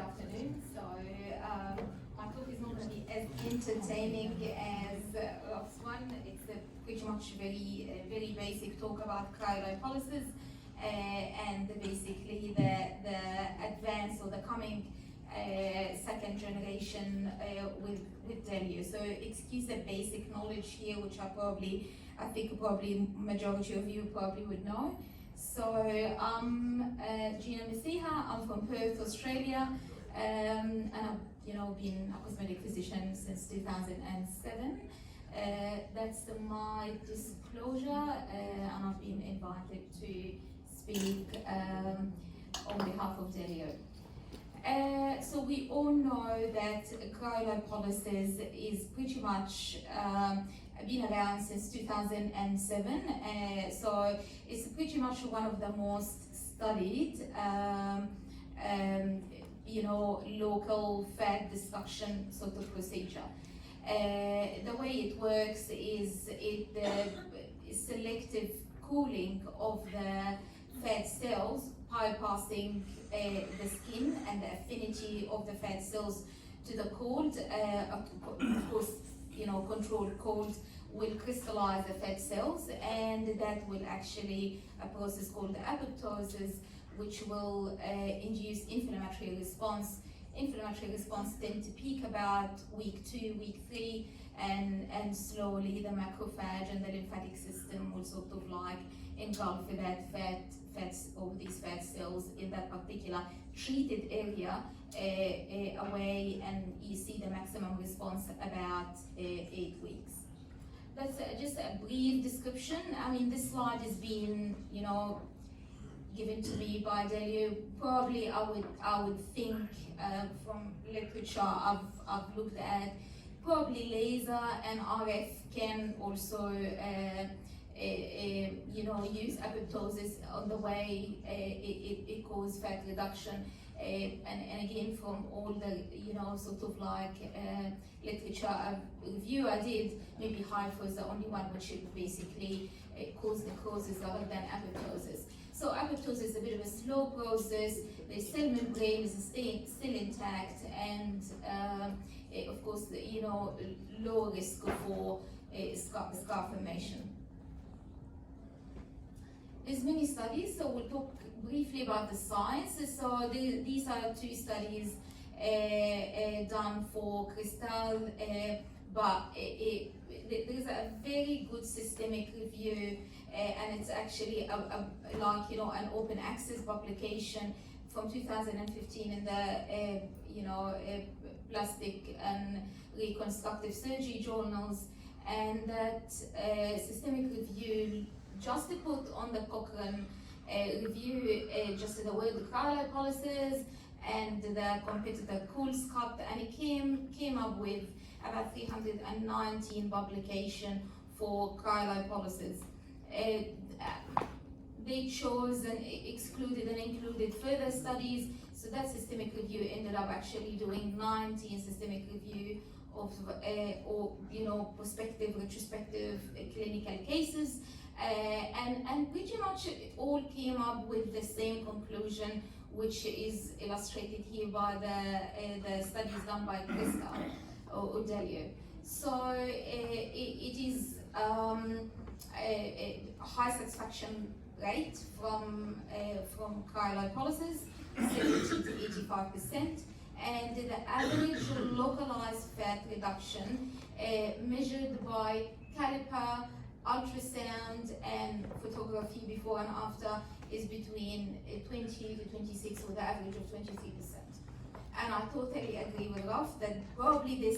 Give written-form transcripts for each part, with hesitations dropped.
afternoon. So my talk is not going to be as entertaining as Rob's one. It's pretty much very basic talk about cryolipolysis and basically the advance or the coming second generation with Deleo. So excuse the basic knowledge here, which I think probably majority of you probably would know. So I'm Gina Messiha. I'm from Perth, Australia, and I've been a cosmetic physician since 2007. That's my disclosure, and I've been invited to speak on behalf of Deleo. So we all know that cryolipolysis is pretty much been around since 2007. So it's pretty much one of the most studied, local fat destruction sort of procedure. The way it works is selective cooling of the fat cells bypassing the skin and the affinity of the fat cells to the cold. Of course, controlled cold will crystallize the fat cells, and that will actually a process called apoptosis, which will induce inflammatory response. Inflammatory response tend to peak about week 2, week 3, and slowly the macrophage and the lymphatic system will sort of like engulf that fats or these fat cells in that particular treated area away, and you see the maximum response about 8 weeks. That's just a brief description. I mean, this slide has been, given to me by Deleo. Probably I would think from literature I've looked at, probably laser and RF can also use apoptosis on the way it causes fat reduction. And again, from all the sort of like literature review I did, maybe HIFE was the only one which basically caused the causes other than apoptosis. So apoptosis is a bit of a slow process. The cell membrane is still intact, and of course, low risk for scar formation. There's many studies, so we'll talk briefly about the science. So these are 2 studies done for CRISTAL, but there's a very good systemic review, and it's actually an open access publication from 2015 in the plastic and reconstructive surgery journals, and that systemic review just to put on the Cochrane review just the word cryolipolysis and the competitor CoolSculpt, and it came up with about 319 publications for cryolipolysis. They chose and excluded and included further studies, so that systemic review ended up actually doing 19 systemic review of prospective, retrospective clinical cases. And pretty much all came up with the same conclusion, which is illustrated here by the studies done by CRISTAL or Deleo. So it is a high satisfaction rate from cryolipolysis, 70 to 85%, and the average localized fat reduction measured by caliper, ultrasound and photography before and after is between 20 to 26, with an average of 23%. And I totally agree with Ralph that probably the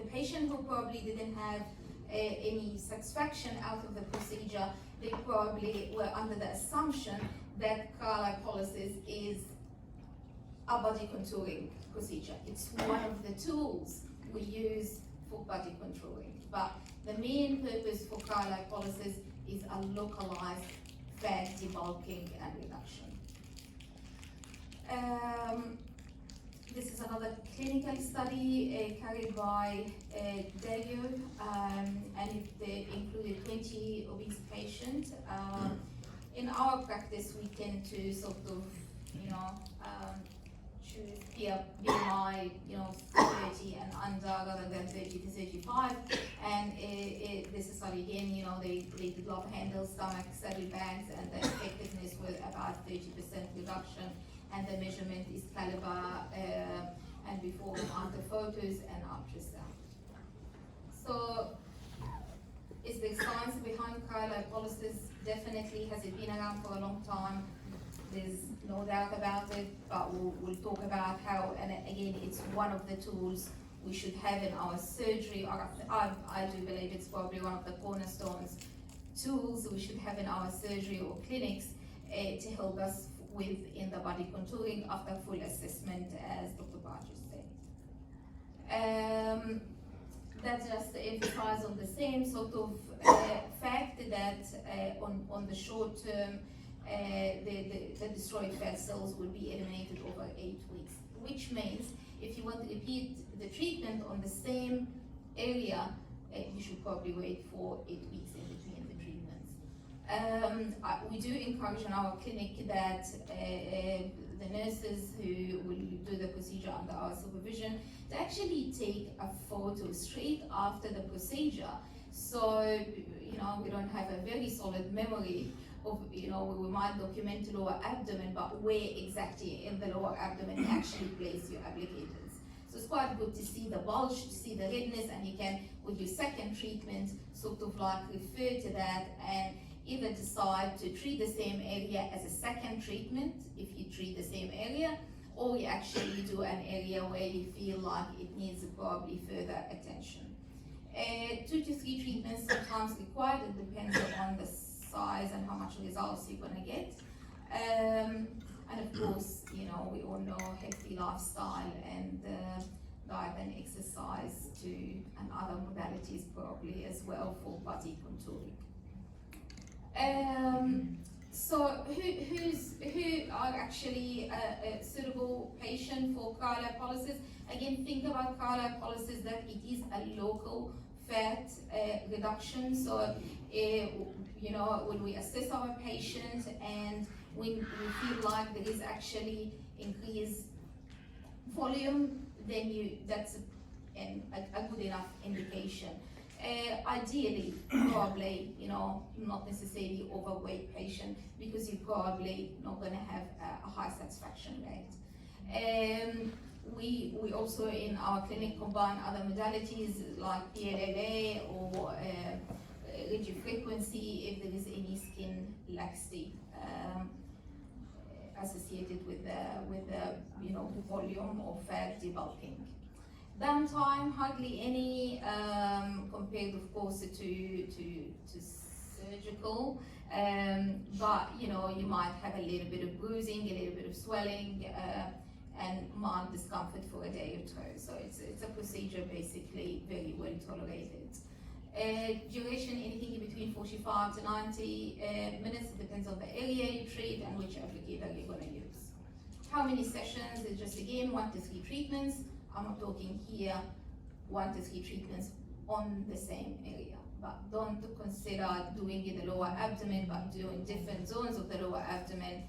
patient who probably didn't have any satisfaction out of the procedure, they probably were under the assumption that cryolipolysis is a body contouring procedure. It's one of the tools we use for body contouring, but the main purpose for cryolipolysis is a localized fat debulking and reduction. This is another clinical study carried by Deleo, and it included 20 obese patients. In our practice, we tend to sort of, choose here BMI, 30 and under rather than 30 to 35. And this is study again, they did love handles, stomach, saddlebags, and the effectiveness was about 30% reduction. And the measurement is caliber and before and after photos and ultrasound. So, is there science behind cryolipolysis? Definitely. Has it been around for a long time? There's no doubt about it, but we'll talk about how, and again, it's one of the tools we should have in our surgery, or I do believe it's probably one of the cornerstones tools we should have in our surgery or clinics to help us with in the body contouring after full assessment, as Dr. Barger said. That just to emphasize on the same sort of fact that on the short term, the destroyed fat cells will be eliminated over 8 weeks, which means if you want to repeat the treatment on the same area, you should probably wait for 8 weeks in between the treatments. We do encourage in our clinic that the nurses who will do the procedure under our supervision to actually take a photo straight after the procedure, so we don't have a very solid memory of, we might document the lower abdomen, but where exactly in the lower abdomen you actually place your applicators. So it's quite good to see the bulge, to see the redness, and you can, with your second treatment, sort of like refer to that and either decide to treat the same area as a second treatment, if you treat the same area, or you actually do an area where you feel like it needs probably further attention. 2 to 3 treatments sometimes required, it depends on the size and how much results you're going to get. And of course, we all know healthy lifestyle and diet and exercise and other modalities probably as well for body contouring. So who are actually a suitable patient for cryolipolysis? Again, think about cryolipolysis that it is a local fat reduction. So when we assess our patient and when we feel like there is actually increased volume, then that's a good enough indication. Ideally, probably, not necessarily overweight patient, because you're probably not going to have a high satisfaction rate. We also in our clinic combine other modalities like PLLA or radiofrequency if there is any skin laxity associated with the volume or fat debulking. Downtime, hardly any, compared of course to surgical, but you might have a little bit of bruising, a little bit of swelling, and mild discomfort for a day or two. So it's a procedure basically very well tolerated. Duration, anything between 45 to 90 minutes, it depends on the area you treat and which applicator you're going to use. How many sessions? It's just again 1 to 3 treatments. I'm not talking here 1 to 3 treatments on the same area, but don't consider doing in the lower abdomen, but doing different zones of the lower abdomen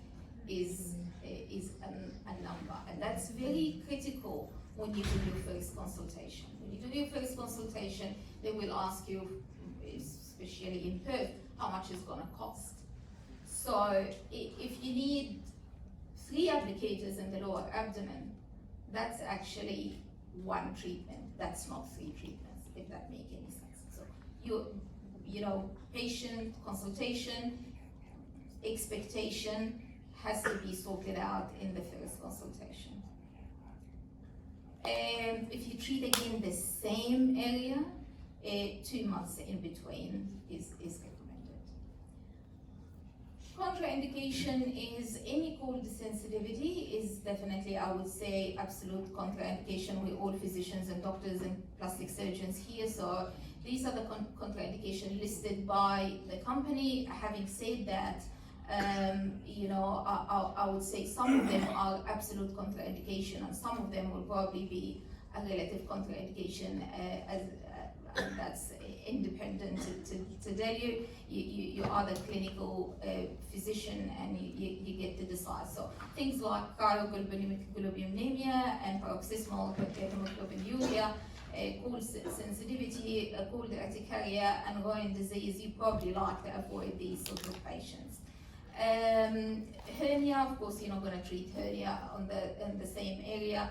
is a number, and that's very critical when you do your first consultation. When you do your first consultation, they will ask you, especially in Perth, how much it's going to cost. So if you need 3 applicators in the lower abdomen, that's actually 1 treatment. That's not 3 treatments, if that makes any sense. So patient consultation, expectation has to be sorted out in the first consultation. If you treat again the same area, 2 months in between is recommended. Contraindication is any cold sensitivity is definitely, I would say, absolute contraindication. We're all physicians and doctors and plastic surgeons here, so these are the contraindications listed by the company. Having said that, I would say some of them are absolute contraindication, and some of them will probably be a relative contraindication that's independent to Deleo. You are the clinical physician, and you get to decide. So things like cryoglobulinemia and paroxysmal hemoglobinuria, cold sensitivity, cold urticaria, and Royan disease, you probably like to avoid these sort of patients. Hernia, of course, you're not going to treat hernia in the same area,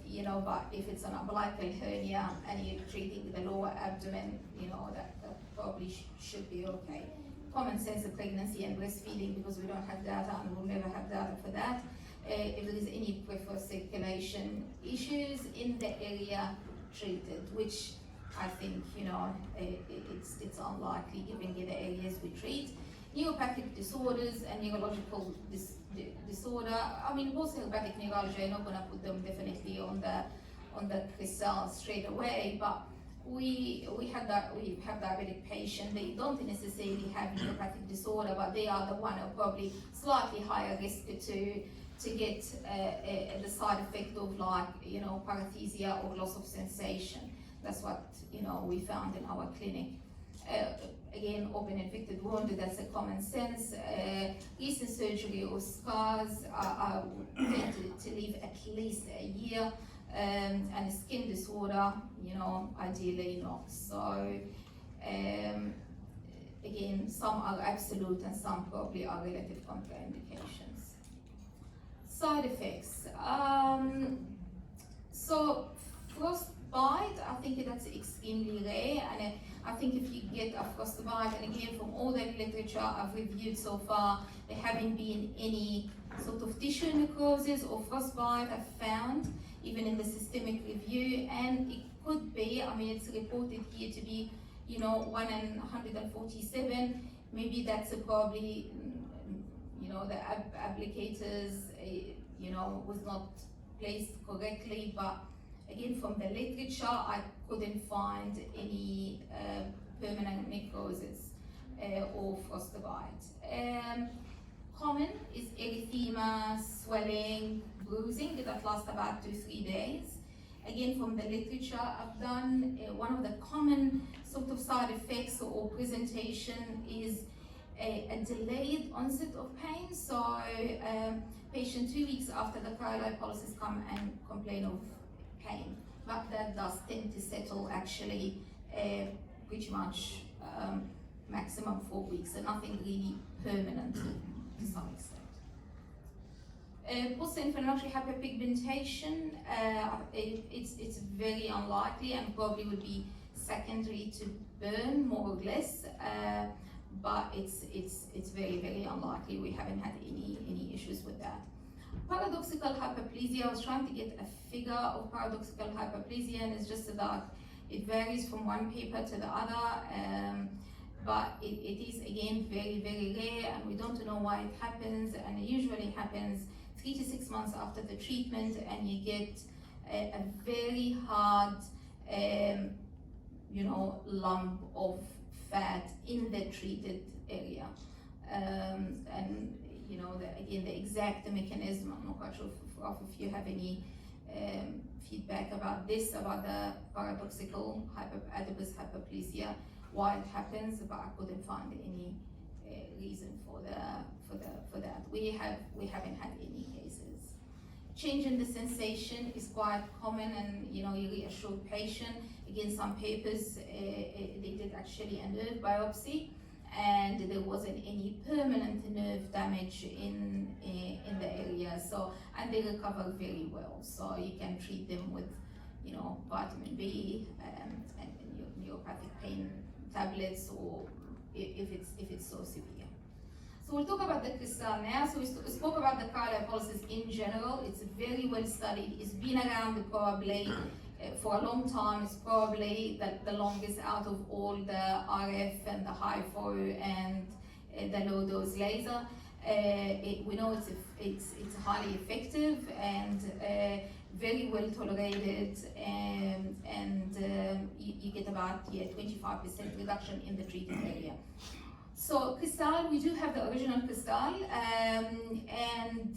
you know, but if it's an umbilical hernia and you're treating the lower abdomen, you know, that probably should be okay. Common sense of pregnancy and breastfeeding, because we don't have data and we'll never have data for that. If there is any peripheral circulation issues in the area, treated, which I think, you know, it's unlikely given the areas we treat. Neuropathic disorders and neurological disorder. I mean, post-herpetic neurology, I'm not going to put them definitely on the CRISTAL straight away, but we have diabetic patients. They don't necessarily have neuropathic disorder, but they are the one who are probably slightly higher risk to get the side effect of, like, you know, paresthesia or loss of sensation. That's what, you know, we found in our clinic. Again, open infected wound, that's a common sense. Recent surgery or scars are tend to live at least a year, and a skin disorder, you know, ideally not. So again, some are absolute and some probably are relative contraindications. Side effects. So frostbite, I think that's extremely rare, and I think if you get a frostbite, and again from all the literature I've reviewed so far, there haven't been any sort of tissue necrosis or frostbite I've found, even in the systemic review, and it could be, I mean, it's reported here to be, you know, 1 in 147. Maybe that's probably, you know, the applicators, you know, was not placed correctly, but again, from the literature, I couldn't find any permanent necrosis or frostbite. Common is erythema, swelling, bruising that lasts about 2-3 days. Again, from the literature I've done, one of the common sort of side effects or presentation is a delayed onset of pain. So patient 2 weeks after the cryolipolysis come and complain of pain, but that does tend to settle actually pretty much maximum 4 weeks, so nothing really permanent to some extent. Post-inflammatory hyperpigmentation, it's very unlikely and probably would be secondary to burn, more or less, but it's very, very unlikely. We haven't had any issues with that. Paradoxical hyperplasia, I was trying to get a figure of paradoxical hyperplasia, and it's just that it varies from one paper to the other, but it is again very, very rare, and we don't know why it happens, and it usually happens 3 to 6 months after the treatment, and you get a very hard, you know, lump of fat in the treated area, and you know, again, the exact mechanism, I'm not quite sure if you have any feedback about this, about the paradoxical adipose hyperplasia, why it happens, but I couldn't find any reason for that. We haven't had any cases. Change in the sensation is quite common, and you know, you reassure patient. Again, some papers they did actually a nerve biopsy, and there wasn't any permanent nerve damage in the area. So, and they recover very well. So you can treat them with, you know, vitamin B and neuropathic pain tablets, or if it's so severe. So we'll talk about the CRISTAL now. So we spoke about the cryolipolysis in general. It's very well studied. It's been around probably for a long time. It's probably the longest out of all the RF and the HIFO and the low dose laser. We know it's highly effective and very well tolerated, and you get about 25% reduction in the treated area. So CRISTAL, we do have the original CRISTAL, and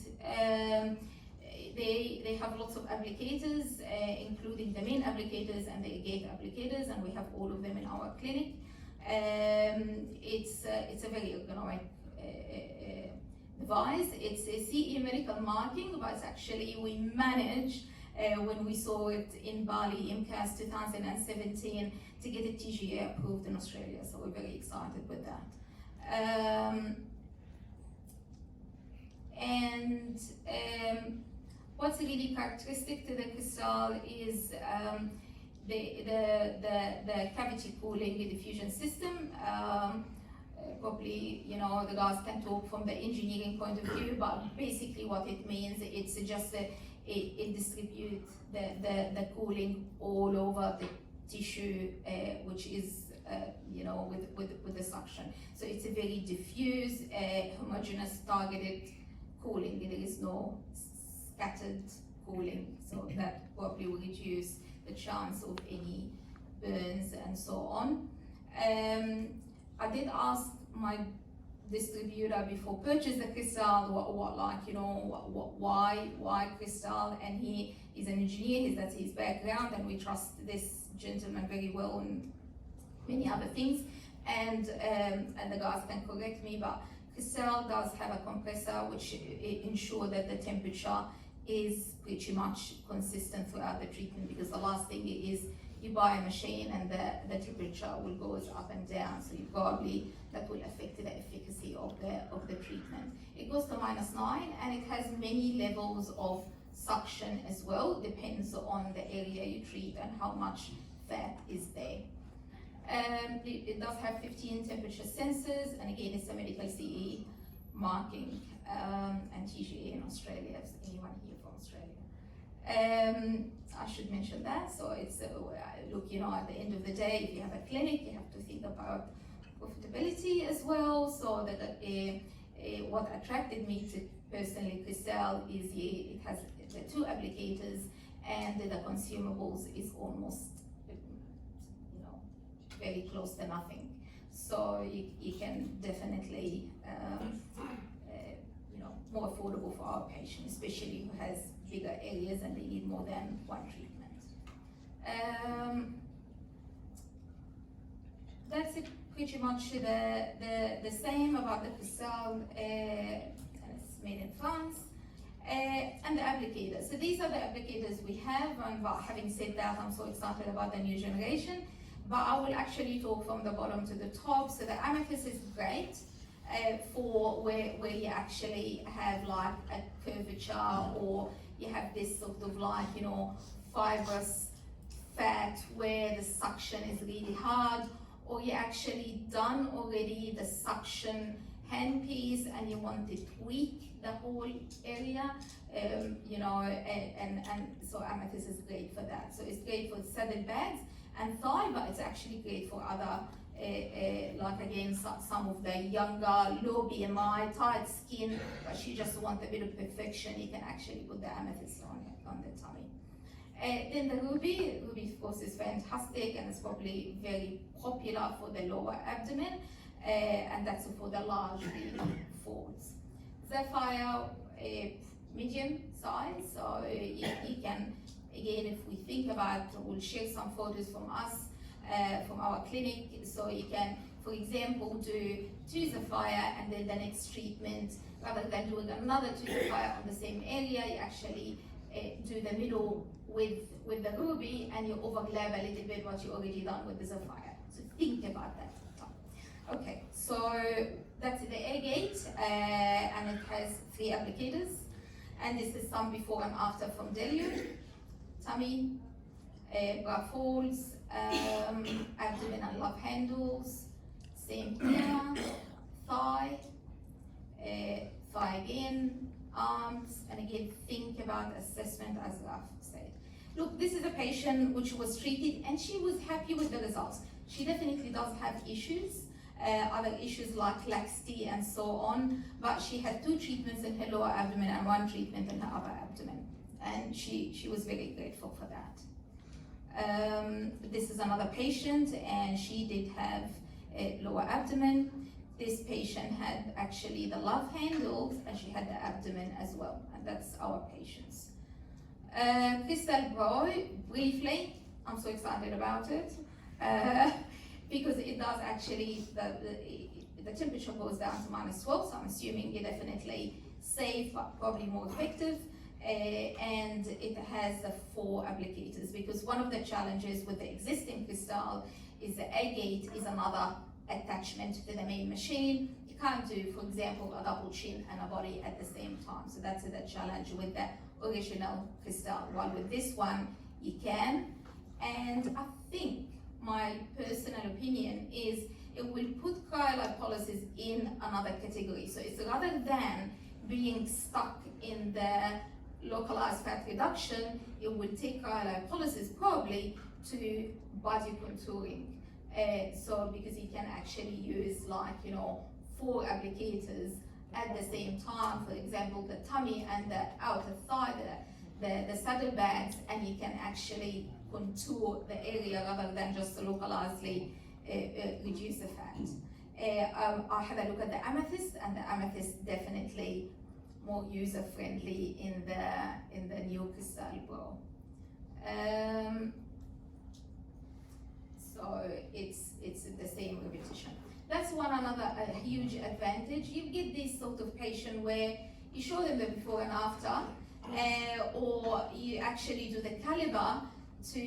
they have lots of applicators, including the main applicators and the gate applicators, and we have all of them in our clinic. It's a very ergonomic device. It's a CE medical marking, but it's actually we managed when we saw it in Bali IMCAS 2017 to get it TGA approved in Australia. So we're very excited with that. What's really characteristic to the crystal is the cavity cooling diffusion system. Probably, you know, the guys can talk from the engineering point of view, but basically what it means, it's just it distributes the cooling all over the tissue, which is you know, with the suction. So it's a very diffuse, homogeneous, targeted cooling. There is no scattered cooling, so that probably will reduce the chance of any burns and so on. I did ask my distributor before purchase the crystal, what like, you know, why crystal, and he is an engineer, that's his background, and we trust this gentleman very well and many other things, and the guys can correct me, but crystal does have a compressor which ensure that the temperature is pretty much consistent throughout the treatment, because the last thing is you buy a machine and the temperature will go up and down, so you probably that will affect the efficacy of the treatment. It goes to -9 and it has many levels of suction as well, depends on the area you treat and how much fat is there. It does have 15 temperature sensors, and again it's a medical CE marking and TGA in Australia, if anyone here from Australia. I should mention that. So it's look, you know, at the end of the day, if you have a clinic, you have to think about profitability as well. So that what attracted me to personally Crystal is it has the 2 applicators, and the consumables is almost, you know, very close to nothing. So you can definitely you know, more affordable for our patient, especially who has bigger areas and they need more than one treatment. That's it, pretty much the same about the Crystal, and it's made in France, and the applicators. So these are the applicators we have, and having said that, I'm so excited about the new generation, but I will actually talk from the bottom to the top. So the Amethyst is great for where you actually have like a curvature, or you have this sort of like, you know, fibrous fat where the suction is really hard, or you actually done already the suction handpiece and you want to tweak the whole area, you know, and so Amethyst is great for that. So it's great for saddle bags and thigh, but it's actually great for other like again some of the younger, low BMI, tight skin, but she just wants a bit of perfection. You can actually put the Amethyst on the tummy. Then the Ruby of course is fantastic, and it's probably very popular for the lower abdomen, and that's for the large folds. Sapphire, medium size, so you can, again, if we think about, we'll share some photos from us, from our clinic, so you can, for example, do 2 Sapphire, and then the next treatment, rather than doing another 2 Sapphire on the same area, you actually do the middle with the Ruby, and you overlap a little bit what you already done with the Sapphire. So think about that. Okay, so that's the Agate, and it has 3 applicators, and this is some before and after from Deleo. Tummy, bra folds, abdomen and love handles, same here, thigh, thigh again, arms, and again think about assessment as Raf said. Look, this is a patient which was treated and she was happy with the results. She definitely does have issues, other issues like laxity and so on, but she had 2 treatments in her lower abdomen and 1 treatment in her upper abdomen, and she was very grateful for that. This is another patient, and she did have a lower abdomen. This patient had actually the love handles, and she had the abdomen as well, and that's our patients. Crystal Pro, briefly, I'm so excited about it because it does actually, the temperature goes down to -12, so I'm assuming it definitely safe but probably more effective. And it has the 4 applicators, because one of the challenges with the existing Crystal is the A-gate is another attachment to the main machine. You can't do, for example, a double chin and a body at the same time. So that's the challenge with the original Crystal. While with this one, you can. And I think my personal opinion is it will put cryolipolysis in another category. So it's rather than being stuck in the localized fat reduction, it will take cryolipolysis probably to body contouring. So because you can actually use 4 applicators at the same time, for example, the tummy and the outer thigh, the saddlebags, and you can actually contour the area rather than just localizedly reduce the fat. I had a look at the amethyst, and the amethyst definitely more user-friendly in the new Crystal Pro. So it's the same repetition. That's another huge advantage. You get this sort of patient where you show them the before and after, or you actually do the caliber to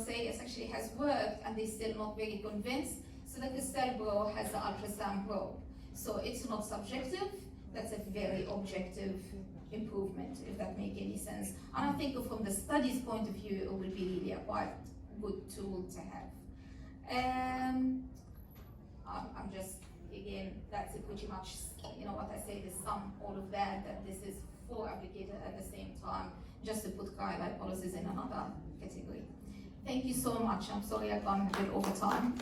say it actually has worked, and they're still not very convinced. So the Crystal Pro has the ultrasound probe. So it's not subjective, that's a very objective improvement, if that makes any sense. And I think from the study's point of view, it will be really a quite good tool to have. I'm just, again, that's pretty much, what I say, the sum, all of that this is 4 applicators at the same time, just to put cryolipolysis in another category. Thank you so much. I'm sorry I've gone a bit over time.